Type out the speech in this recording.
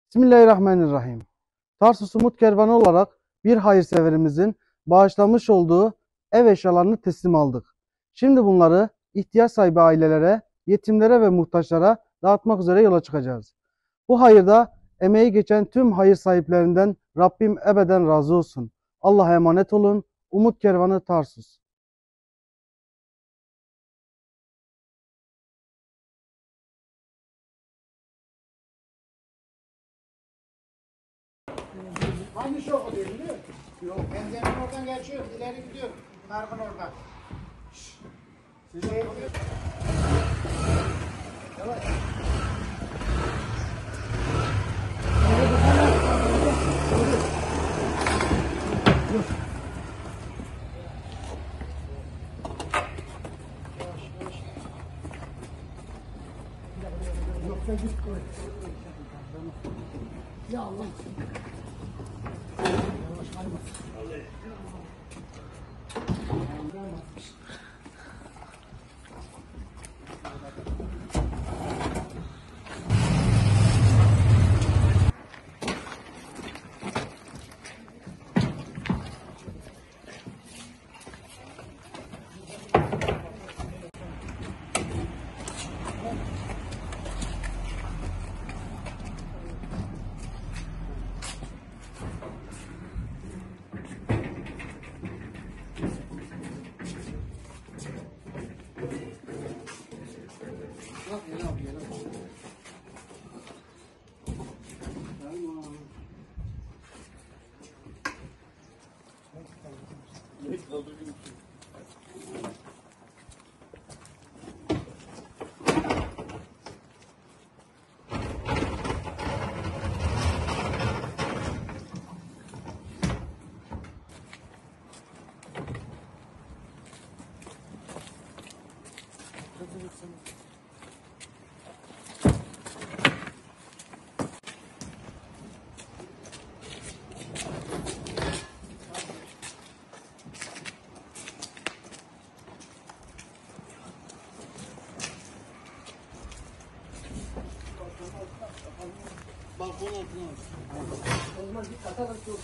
Bismillahirrahmanirrahim. Tarsus Umut Kervanı olarak bir hayırseverimizin bağışlamış olduğu ev eşyalarını teslim aldık. Şimdi bunları ihtiyaç sahibi ailelere, yetimlere ve muhtaçlara dağıtmak üzere yola çıkacağız. Bu hayırda emeği geçen tüm hayır sahiplerinden Rabbim ebeden razı olsun. Allah'a emanet olun. Umut Kervanı Tarsus. Hangi şu okuyor biliyor musun? Yok, benzerin oradan geçiyor, ileri gidiyor. Nargın oradan. Size Yoksa git koy. Ya Allah. Yavaş kayma. Balkon altına. Olmaz, bir katarak yok.